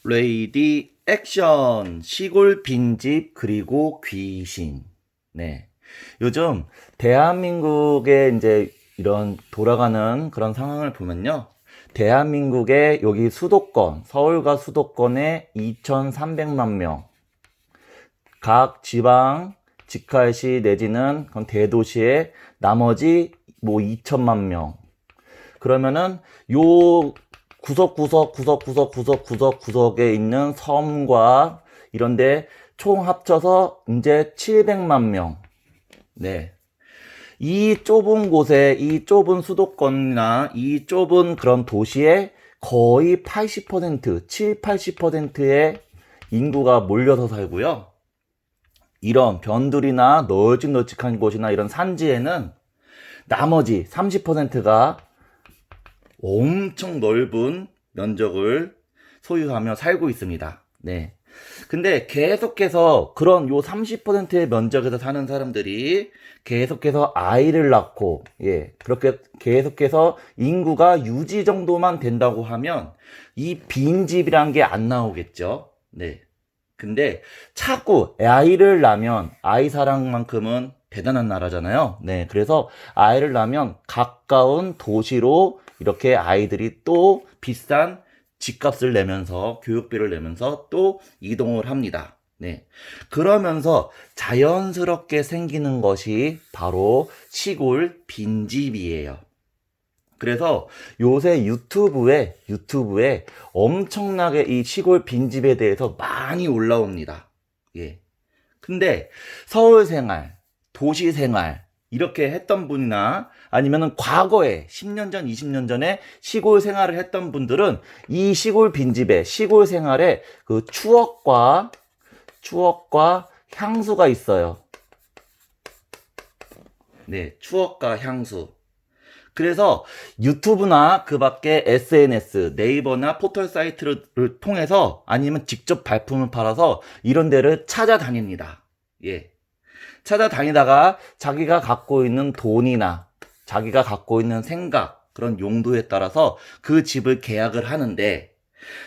레이디 액션 시골 빈집 그리고 귀신. 네. 요즘 대한민국의 이제 이런 돌아가는 그런 상황을 보면요. 대한민국의 여기 수도권, 서울과 수도권에 2,300만 명, 각 지방, 직할시 내지는 그런 대도시에 나머지 뭐 2천만 명. 그러면은 요 구석구석에 있는 섬과 이런데 총 합쳐서 이제 700만 명. 네. 이 좁은 곳에, 이 좁은 수도권이나 이 좁은 그런 도시에 거의 80%, 7, 80%의 인구가 몰려서 살고요. 이런 변두리나 널찍널찍한 곳이나 이런 산지에는 나머지 30%가 엄청 넓은 면적을 소유하며 살고 있습니다. 네. 근데 계속해서 그런 요 30%의 면적에서 사는 사람들이 계속해서 아이를 낳고, 그렇게 계속해서 인구가 유지 정도만 된다고 하면 이 빈집이란 게 안 나오겠죠. 네. 근데 자꾸 아이를 낳으면 아이 사랑만큼은 대단한 나라잖아요. 네. 그래서 아이를 낳으면 가까운 도시로 이렇게 아이들이 또 비싼 집값을 내면서 교육비를 내면서 또 이동을 합니다. 네. 그러면서 자연스럽게 생기는 것이 바로 시골 빈집이에요. 그래서 요새 유튜브에 엄청나게 이 시골 빈집에 대해서 많이 올라옵니다. 예. 근데 서울 생활, 도시 생활, 이렇게 했던 분이나 아니면은 과거에 10년 전, 20년 전에 시골 생활을 했던 분들은 이 시골 빈집에, 시골 생활에 그 추억과 향수가 있어요. 네, 추억과 향수. 그래서 유튜브나 그 밖에 SNS, 네이버나 포털 사이트를 통해서 아니면 직접 발품을 팔아서 이런 데를 찾아다닙니다. 예. 찾아다니다가 자기가 갖고 있는 돈이나 자기가 갖고 있는 생각, 그런 용도에 따라서 그 집을 계약을 하는데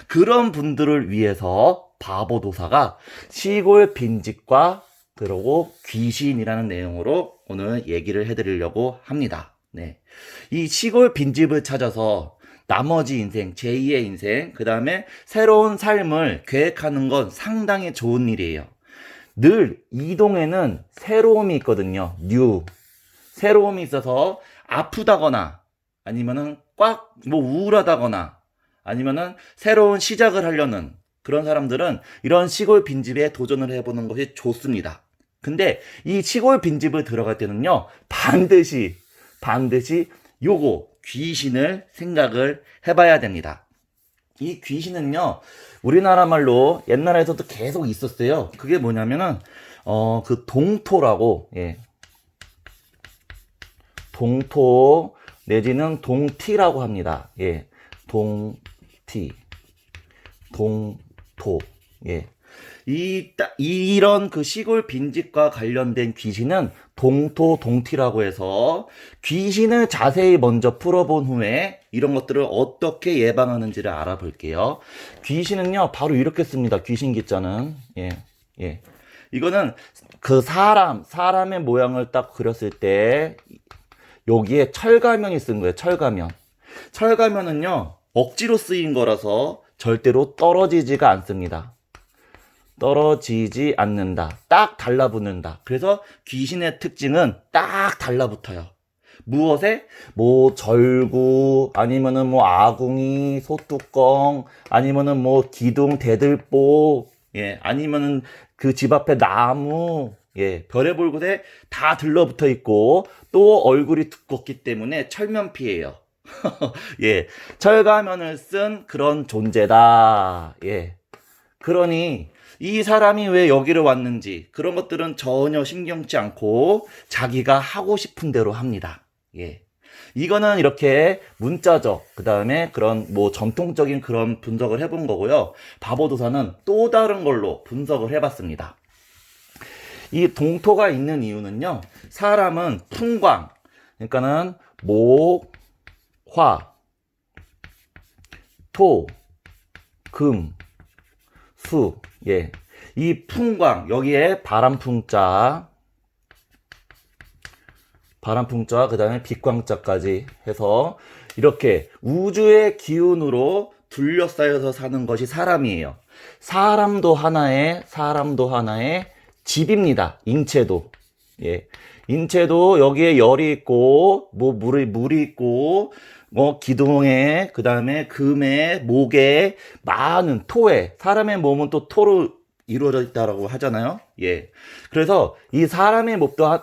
그런 분들을 위해서 바보도사가 시골 빈집과 그리고 귀신이라는 내용으로 오늘 얘기를 해드리려고 합니다. 네. 이 시골 빈집을 찾아서 나머지 인생, 제2의 인생, 그 다음에 새로운 삶을 계획하는 건 상당히 좋은 일이에요. 늘 이동에는 새로움이 있거든요. 새로움이 있어서 아프다거나 아니면은 꽉 뭐 우울하다거나 아니면은 새로운 시작을 하려는 그런 사람들은 이런 시골 빈집에 도전을 해보는 것이 좋습니다. 근데 이 시골 빈집을 들어갈 때는요, 반드시 요거 귀신을 생각을 해봐야 됩니다. 이 귀신은요, 우리나라 말로 옛날에서도 계속 있었어요. 그게 뭐냐면은 그 동토라고, 동토 내지는 동티라고 합니다. 동티, 동토. 이런 그 시골 빈집과 관련된 귀신은 동토, 동티라고 해서 귀신을 자세히 먼저 풀어본 후에 이런 것들을 어떻게 예방하는지를 알아볼게요. 귀신은요, 바로 이렇게 씁니다. 귀신 기자는. 이거는 그 사람의 모양을 딱 그렸을 때 여기에 철가면이 쓴 거예요. 철가면은요, 억지로 쓰인 거라서 절대로 떨어지지가 않습니다. 떨어지지 않는다. 딱 달라붙는다. 그래서 귀신의 특징은 딱 달라붙어요. 무엇에? 뭐 절구, 아니면은 뭐 아궁이, 소뚜껑, 아니면은 뭐 기둥, 대들보, 아니면은 그 집 앞에 나무, 별의별 곳에 다 들러붙어 있고 또 얼굴이 두껍기 때문에 철면피예요. 철가면을 쓴 그런 존재다. 그러니 이 사람이 왜 여기를 왔는지 그런 것들은 전혀 신경치 않고 자기가 하고 싶은 대로 합니다. 이거는 이렇게 문자적, 그 다음에 그런 뭐 전통적인 그런 분석을 해본 거고요. 바보도사는 또 다른 걸로 분석을 해봤습니다. 이 동토가 있는 이유는요, 사람은 풍광, 그러니까는 목, 화, 토, 금, 수. 예. 이 풍광, 여기에 바람풍자, 그 다음에 빛광자까지 해서 이렇게 우주의 기운으로 둘러싸여서 사는 것이 사람이에요. 사람도 하나의 집입니다. 인체도. 예. 인체도 여기에 열이 있고, 뭐, 물이 있고, 뭐, 기둥에, 그 다음에 금에, 목에, 많은 토에, 사람의 몸은 또 토로 이루어져 있다라고 하잖아요. 예. 그래서 이 사람의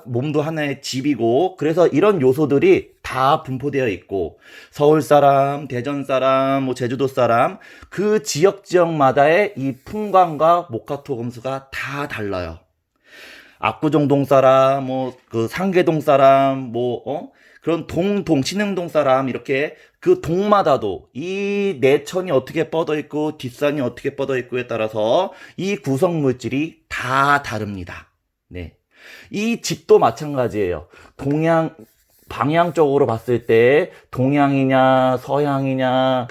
몸도 하나의 집이고, 그래서 이런 요소들이 다 분포되어 있고, 서울 사람, 대전 사람, 뭐 제주도 사람, 그 지역마다의 이 풍광과 목화토금수가 다 달라요. 압구정동 사람, 뭐 그 상계동 사람, 그런 신흥동 사람, 이렇게 그 동마다도 이 내천이 어떻게 뻗어 있고 뒷산이 어떻게 뻗어 있고에 따라서 이 구성 물질이 다 다릅니다. 네. 이 집도 마찬가지예요. 방향적으로 봤을 때 동향이냐, 서향이냐,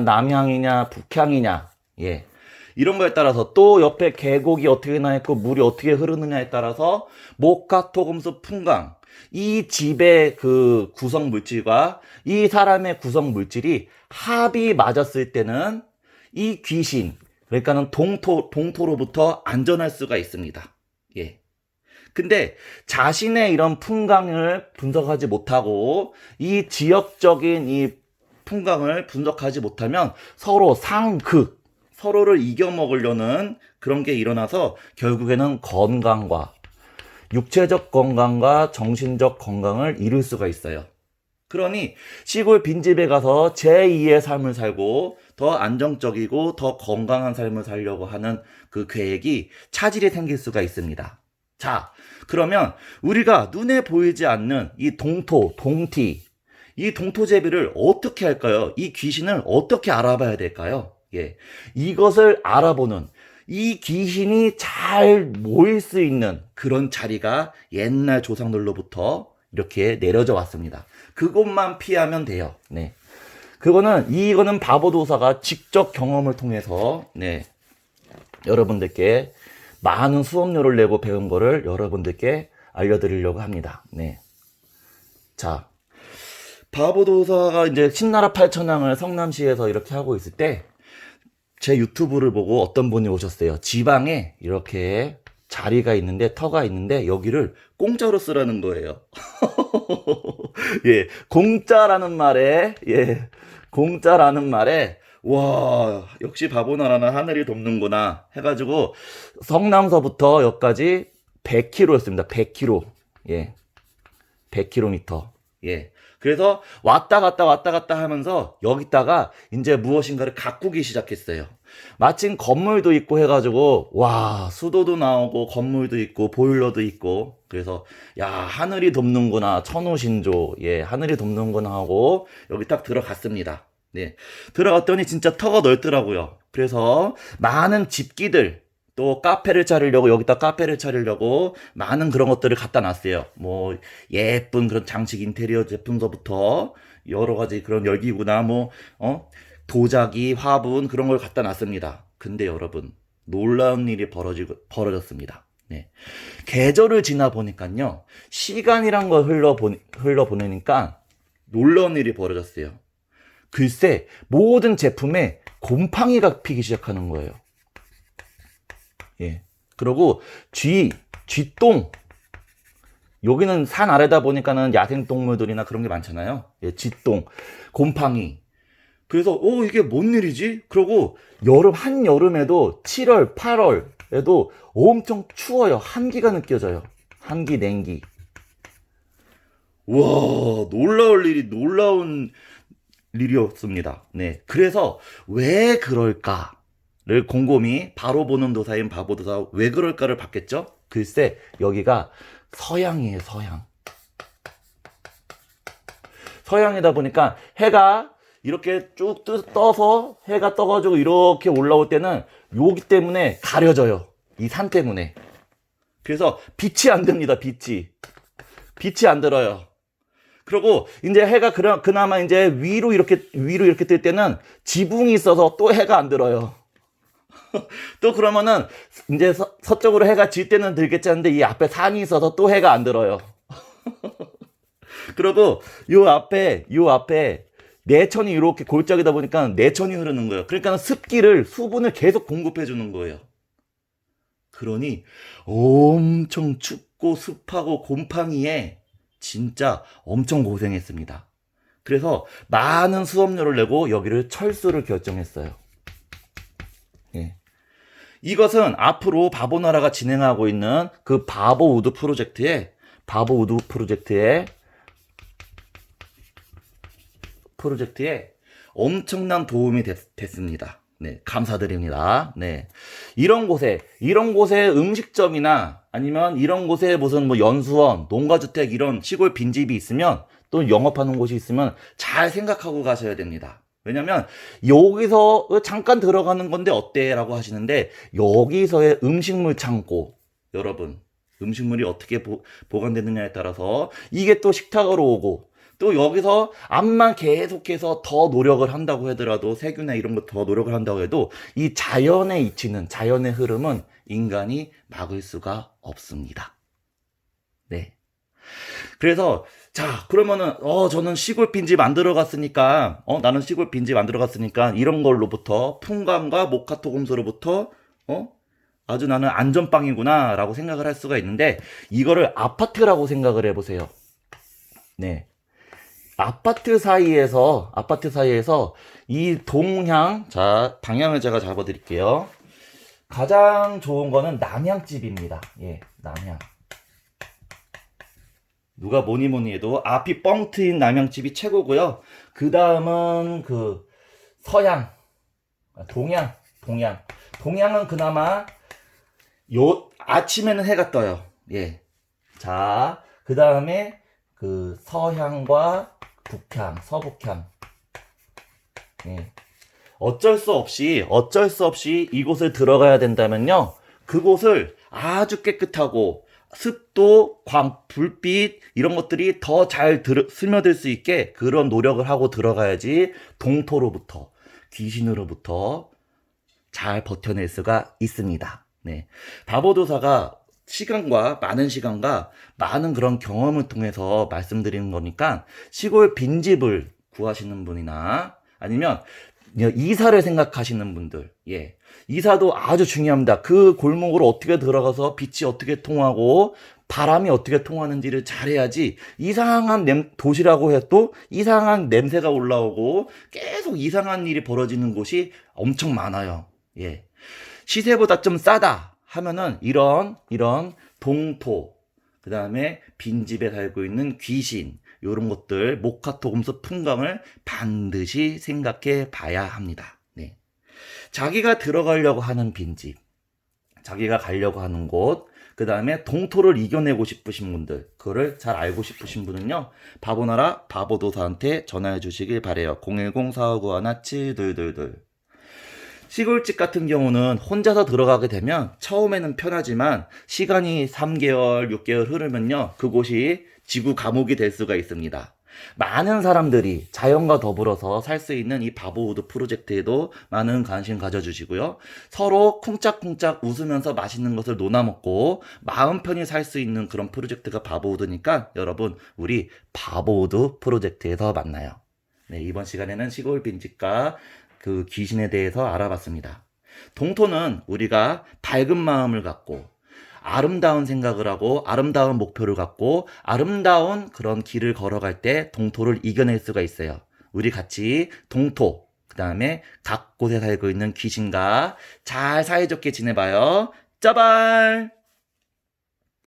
남향이냐, 북향이냐. 예. 이런 거에 따라서 또 옆에 계곡이 어떻게 나 있고 물이 어떻게 흐르느냐에 따라서 목화토금수 풍광, 이 집의 그 구성 물질과 이 사람의 구성 물질이 합이 맞았을 때는 이 귀신, 그러니까는 동토로부터 안전할 수가 있습니다. 예. 근데 자신의 이런 풍광을 분석하지 못하고 이 지역적인 이 풍광을 분석하지 못하면 서로 서로를 이겨먹으려는 그런 게 일어나서 결국에는 육체적 건강과 정신적 건강을 잃을 수가 있어요. 그러니 시골 빈집에 가서 제2의 삶을 살고 더 안정적이고 더 건강한 삶을 살려고 하는 그 계획이 차질이 생길 수가 있습니다. 자, 그러면 우리가 눈에 보이지 않는 이 동티, 이 동토제비를 어떻게 할까요? 이 귀신을 어떻게 알아봐야 될까요? 예. 이것을 알아보는, 이 귀신이 잘 모일 수 있는 그런 자리가 옛날 조상들로부터 이렇게 내려져 왔습니다. 그곳만 피하면 돼요. 네. 이거는 바보도사가 직접 경험을 통해서, 네. 여러분들께 많은 수업료를 내고 배운 거를 여러분들께 알려드리려고 합니다. 네. 자. 바보도사가 이제 신나라 팔천왕을 성남시에서 이렇게 하고 있을 때, 제 유튜브를 보고 어떤 분이 오셨어요. 지방에 이렇게 자리가 있는데, 터가 있는데, 여기를 공짜로 쓰라는 거예요. 예, 공짜라는 말에, 와, 역시 바보나라는 하늘이 돕는구나 해가지고, 성남서부터 여기까지 100km였습니다. 100km. 예, 100km. 예. 그래서 왔다 갔다 하면서 여기다가 이제 무엇인가를 가꾸기 시작했어요. 마침 건물도 있고 해가지고, 와, 수도도 나오고 건물도 있고 보일러도 있고, 그래서 야, 하늘이 돕는구나, 천우신조, 예, 하늘이 돕는구나 하고 여기 딱 들어갔습니다. 네, 들어갔더니 진짜 터가 넓더라고요. 그래서 많은 집기들, 또 여기다 카페를 차리려고 많은 그런 것들을 갖다 놨어요. 뭐 예쁜 그런 장식 인테리어 제품서부터 여러 가지 그런 열기구나, 도자기, 화분, 그런 걸 갖다 놨습니다. 근데 여러분, 놀라운 일이 벌어졌습니다. 네. 계절을 지나 보니까요, 시간이란 걸 흘러보내니까 놀라운 일이 벌어졌어요. 글쎄, 모든 제품에 곰팡이가 피기 시작하는 거예요. 예. 그리고 쥐똥. 여기는 산 아래다 보니까는 야생동물들이나 그런 게 많잖아요. 예, 쥐똥, 곰팡이. 그래서, 이게 뭔 일이지? 그리고 한여름에도 7월, 8월에도 엄청 추워요. 한기가 느껴져요. 한기, 냉기. 와, 놀라운 일이었습니다. 네. 그래서 왜 그럴까? 를 곰곰이 바로 보는 도사인 바보도사 왜 그럴까를 봤겠죠? 글쎄, 여기가 서양이에요. 서양이다 보니까 해가 이렇게 쭉 해가 떠가지고 이렇게 올라올 때는 여기 때문에 가려져요. 이 산 때문에. 그래서 빛이 안 듭니다. 빛이 안 들어요. 그리고 이제 해가 그나마 이제 위로 이렇게 뜰 때는 지붕이 있어서 또 해가 안 들어요. 또 그러면은 이제 서쪽으로 해가 질 때는 들겠지 하는데 이 앞에 산이 있어서 또 해가 안 들어요. 그리고 요 앞에 내천이 이렇게 골짜기다 보니까 내천이 흐르는 거예요. 그러니까 수분을 계속 공급해 주는 거예요. 그러니 엄청 춥고 습하고 곰팡이에 진짜 엄청 고생했습니다. 그래서 많은 수업료를 내고 여기를 철수를 결정했어요. 예. 이것은 앞으로 바보나라가 진행하고 있는 그 바보우드 프로젝트에 엄청난 도움이 됐습니다. 네, 감사드립니다. 네. 이런 곳에 음식점이나 아니면 이런 곳에 무슨 뭐 연수원, 농가주택 이런 시골 빈집이 있으면 또 영업하는 곳이 있으면 잘 생각하고 가셔야 됩니다. 왜냐면 여기서 잠깐 들어가는 건데 어때? 라고 하시는데 여기서의 음식물 창고 여러분 음식물이 어떻게 보관되느냐에 따라서 이게 또 식탁으로 오고 또 여기서 암만 계속해서 더 노력을 한다고 하더라도 세균이나 이런 거 더 노력을 한다고 해도 이 자연의 이치는 자연의 흐름은 인간이 막을 수가 없습니다. 네. 그래서 자 그러면은 저는 시골 빈집 만들어 갔으니까 나는 시골 빈집 만들어 갔으니까 이런 걸로부터 풍감과 모카토금수로부터 아주 나는 안전빵이구나 라고 생각을 할 수가 있는데 이거를 아파트라고 생각을 해보세요. 네. 아파트 사이에서 이 자 방향을 제가 잡아드릴게요. 가장 좋은 거는 남향집입니다. 예, 남향. 누가 뭐니 해도 앞이 뻥 트인 남향집이 최고고요. 그 다음은 그 서향, 동향은 그나마 아침에는 해가 떠요. 예. 자, 그 다음에 그 서향과 서북향. 예. 어쩔 수 없이 이곳을 들어가야 된다면요. 그곳을 아주 깨끗하고 습도, 불빛 이런 것들이 더 잘 스며들 수 있게 그런 노력을 하고 들어가야지 동토로부터 귀신으로부터 잘 버텨낼 수가 있습니다. 네. 바보도사가 많은 시간과 많은 그런 경험을 통해서 말씀드리는 거니까 시골 빈집을 구하시는 분이나 아니면 이사를 생각하시는 분들, 예. 이사도 아주 중요합니다. 그 골목으로 어떻게 들어가서 빛이 어떻게 통하고 바람이 어떻게 통하는지를 잘해야지 이상한 도시라고 해도 이상한 냄새가 올라오고 계속 이상한 일이 벌어지는 곳이 엄청 많아요. 예. 시세보다 좀 싸다 하면은 이런 동토, 그 다음에 빈집에 살고 있는 귀신, 요런 것들, 모카토금수 풍광을 반드시 생각해 봐야 합니다. 네. 자기가 들어가려고 하는 빈집, 자기가 가려고 하는 곳, 그 다음에 동토를 이겨내고 싶으신 분들, 그거를 잘 알고 싶으신 분은요, 바보나라 바보도사한테 전화해 주시길 바래요. 010-4591-7222. 시골집 같은 경우는 혼자서 들어가게 되면 처음에는 편하지만 시간이 3개월, 6개월 흐르면요. 그곳이 지구 감옥이 될 수가 있습니다. 많은 사람들이 자연과 더불어서 살 수 있는 이 바보우드 프로젝트에도 많은 관심 가져주시고요. 서로 쿵짝쿵짝 웃으면서 맛있는 것을 나눠먹고 마음 편히 살 수 있는 그런 프로젝트가 바보우드니까 여러분 우리 바보우드 프로젝트에서 만나요. 네, 이번 시간에는 시골 빈집과 그 귀신에 대해서 알아봤습니다. 동토는 우리가 밝은 마음을 갖고 아름다운 생각을 하고 아름다운 목표를 갖고 아름다운 그런 길을 걸어갈 때 동토를 이겨낼 수가 있어요. 우리 같이 동토, 그 다음에 각 곳에 살고 있는 귀신과 잘 사이좋게 지내봐요. 짜발!